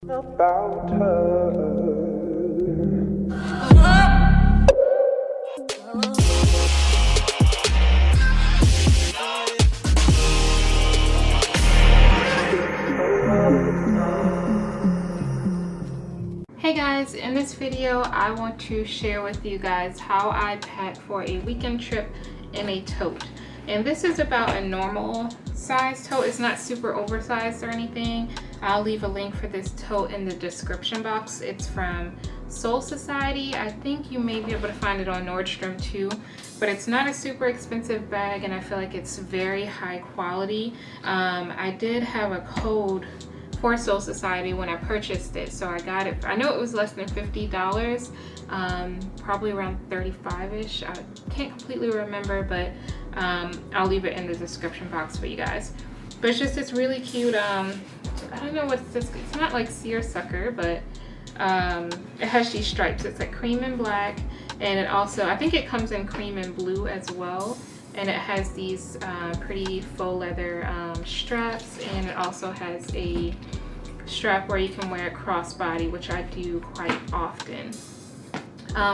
About her. Hey guys, in this video I want to share with you guys how I pack for a weekend trip in a tote. And this is about a normal size tote. It's not super oversized or anything. I'll leave a link for this tote in the description box. It's from Soul Society. I think you may be able to find it on Nordstrom too, but it's not a super expensive bag and I feel like it's very high quality. I did have a code for Soul Society when I purchased it, so I got it. I know it was less than $50, probably around 35-ish. I can't completely remember, but I'll leave it in the description box for you guys. But it's just this really cute, I don't know what's this, it's not like seersucker, but it has these stripes. It's like cream and black, and it also, I think it comes in cream and blue as well. And it has these pretty faux leather straps, and it also has a strap where you can wear it crossbody, which I do quite often.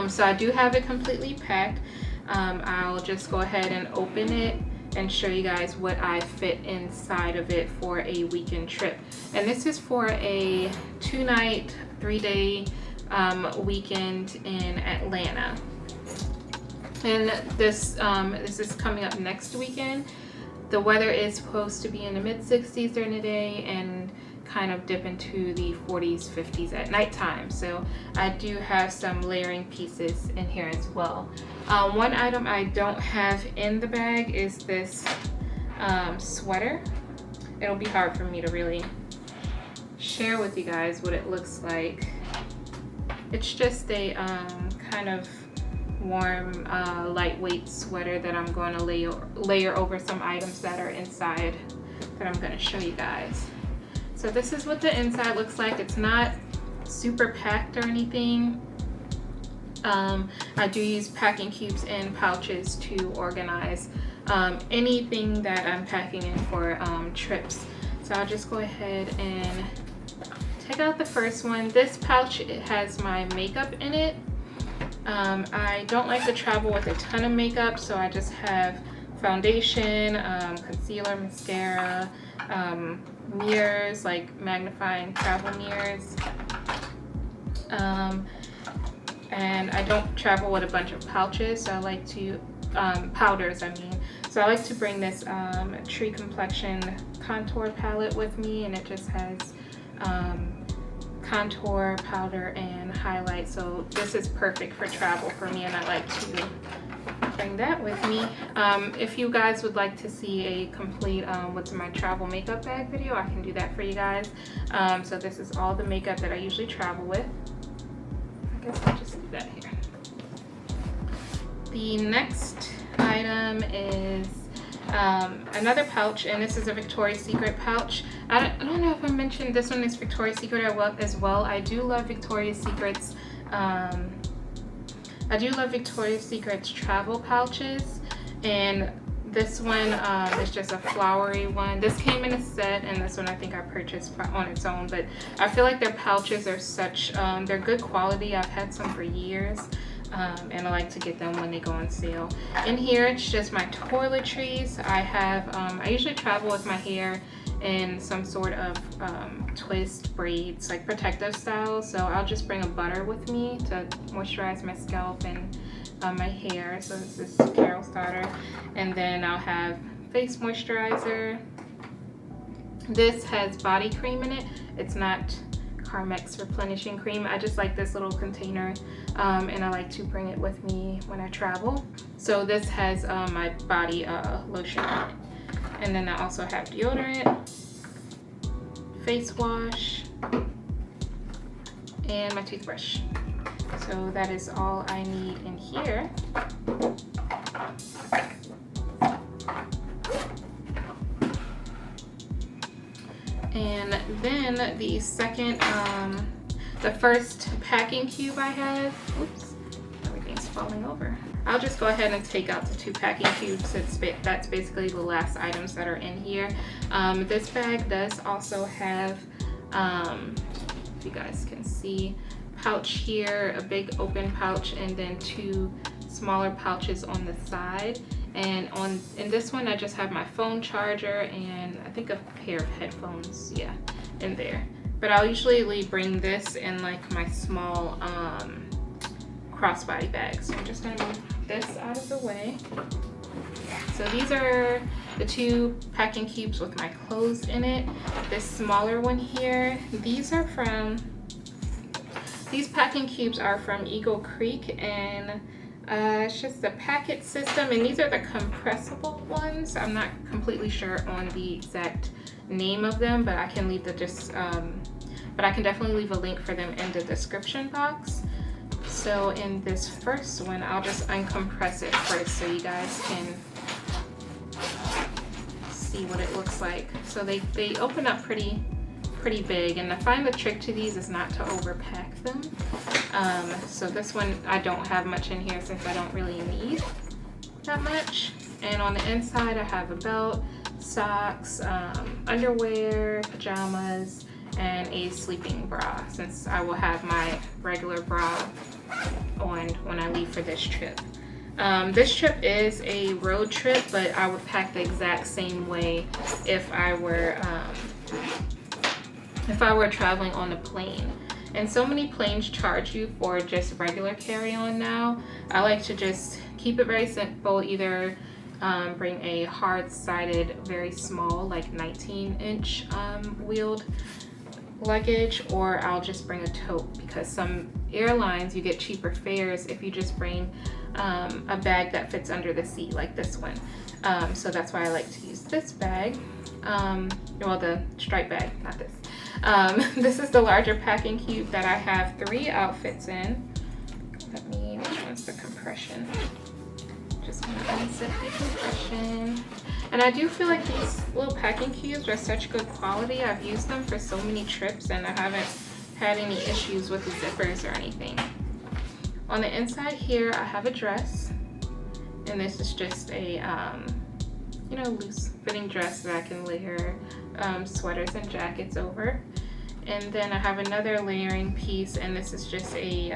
So I do have it completely packed. I'll just go ahead and open it and show you guys what I fit inside of it for a weekend trip. And this is for a 2-night, 3-day weekend in Atlanta. And this is coming up next weekend. The weather is supposed to be in the mid-60s during the day and kind of dip into the 40s, 50s at nighttime. So I do have some layering pieces in here as well. One item I don't have in the bag is this sweater. It'll be hard for me to really share with you guys what it looks like. It's just a kind of warm, lightweight sweater that I'm going to layer over some items that are inside that I'm going to show you guys. So this is what the inside looks like. It's not super packed or anything. I do use packing cubes and pouches to organize anything that I'm packing in for trips. So I'll just go ahead and take out the first one. This pouch, it has my makeup in it. I don't like to travel with a ton of makeup, so I just have foundation, concealer, mascara, mirrors, like magnifying travel mirrors. And I don't travel with a bunch of pouches, so I like to, powders I mean. So I like to bring this Tree Complexion contour palette with me, and it just has contour, powder, and highlight. So this is perfect for travel for me, and I like to bring that with me. If you guys would like to see a complete what's in my travel makeup bag video, I can do that for you guys. So this is all the makeup that I usually travel with. I guess I'll just leave that here. The next item is another pouch, and this is a Victoria's Secret pouch. I don't know if I mentioned this one is Victoria's Secret as well. I do love Victoria's Secret's travel pouches, and this one is just a flowery one. This came in a set, and this one I think I purchased on its own, but I feel like their pouches are such, they're good quality. I've had some for years. And I like to get them when they go on sale. In here, it's just my toiletries. I have, I usually travel with my hair in some sort of twist braids, like protective style. So I'll just bring a butter with me to moisturize my scalp and my hair. So this is Carol Starter. And then I'll have face moisturizer. This has body cream in it. It's not Carmex replenishing cream. I just like this little container, and I like to bring it with me when I travel. So this has my body lotion in it. And then I also have deodorant, face wash, and my toothbrush. So that is all I need in here. And then the second, the first packing cube I have, oops, everything's falling over. I'll just go ahead and take out the 2 packing cubes. That's basically the last items that are in here. This bag does also have guys can see. Pouch here, a big open pouch, and then 2 smaller pouches on the side. And in this one, I just have my phone charger and I think a pair of headphones, yeah, in there. But I'll usually bring this in like my small crossbody bag. So I'm just gonna move this out of the way. So these are the 2 packing cubes with my clothes in it. This smaller one here, these packing cubes are from Eagle Creek, and it's just the packet system, and these are the compressible ones. I'm not completely sure on the exact name of them, but I can leave but I can definitely leave a link for them in the description box. So in this first one, I'll just uncompress it first so you guys can see what it looks like. So they open up pretty big, and I find the trick to these is not to overpack them. So this one, I don't have much in here since I don't really need that much. And on the inside, I have a belt, socks, underwear, pajamas, and a sleeping bra, since I will have my regular bra on when I leave for this trip. This trip is a road trip, but I would pack the exact same way if I were traveling on a plane. And so many planes charge you for just regular carry-on now. I like to just keep it very simple, either bring a hard-sided, very small, like 19-inch wheeled luggage, or I'll just bring a tote, because some airlines you get cheaper fares if you just bring a bag that fits under the seat, like this one. So that's why I like to use this bag. Well, the striped bag, not this. This is the larger packing cube that I have 3 outfits in. Which one's the compression? Just gonna unzip the compression. And I do feel like these little packing cubes are such good quality. I've used them for so many trips and I haven't had any issues with the zippers or anything. On the inside here, I have a dress, and this is just a loose fitting dress that I can layer sweaters and jackets over. And then I have another layering piece, and this is just a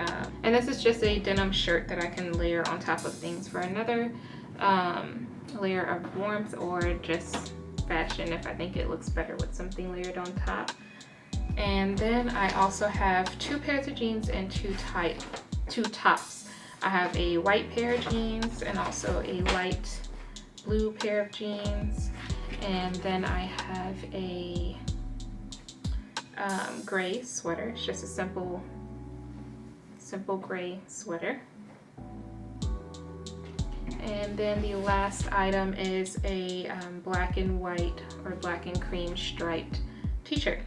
denim shirt that I can layer on top of things for another layer of warmth, or just fashion if I think it looks better with something layered on top. And then I also have 2 pairs of jeans and 2 tops. I have a white pair of jeans and also a light blue pair of jeans. And then I have a gray sweater. It's just a simple gray sweater. And then the last item is a black and white or black and cream striped t-shirt.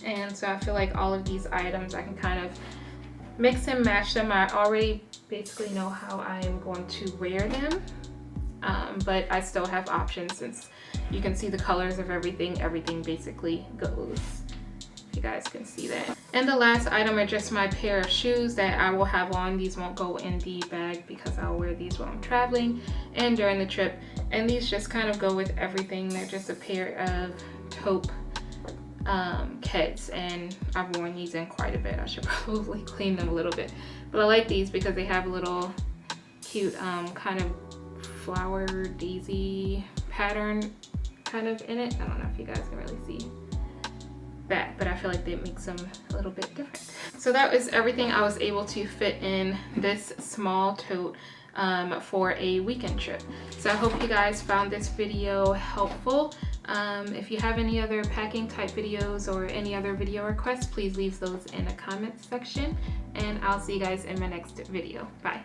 And so I feel like all of these items I can kind of mix and match them. I already basically know how I am going to wear them, but I still have options, since you can see the colors of everything basically goes. If you guys can see that. And the last item are just my pair of shoes that I will have on. These won't go in the bag because I'll wear these while I'm traveling and during the trip. And these just kind of go with everything. They're just a pair of taupe Keds, and I've worn these in quite a bit. I should probably clean them a little bit. But I like these because they have a little cute kind of flower daisy pattern kind of in it. I don't know if you guys can really see that, but I feel like that makes them a little bit different. So that was everything I was able to fit in this small tote for a weekend trip. So I hope you guys found this video helpful. If you have any other packing type videos or any other video requests, please leave those in the comments section, and I'll see you guys in my next video. Bye.